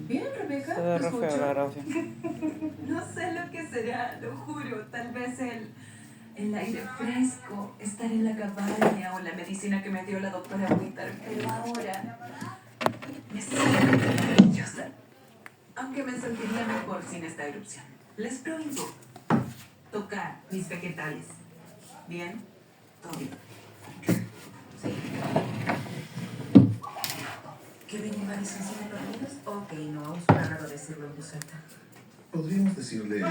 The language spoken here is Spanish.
Bien, Rebeca, Se ve te re feo escucho. la grabación. No sé lo que será, lo juro. Tal vez el aire fresco, estar en la cabaña o la medicina que me dio la doctora Winter. Pero ahora me siento maravillosa. Aunque me sentiría mejor sin esta erupción. Les prohíbo tocar mis vegetales. ¿Bien? Todo bien. Sí. ¿Que vienen varios encima dormidos? Ok, no, es raro decirlo en voz alta. Podríamos decirles...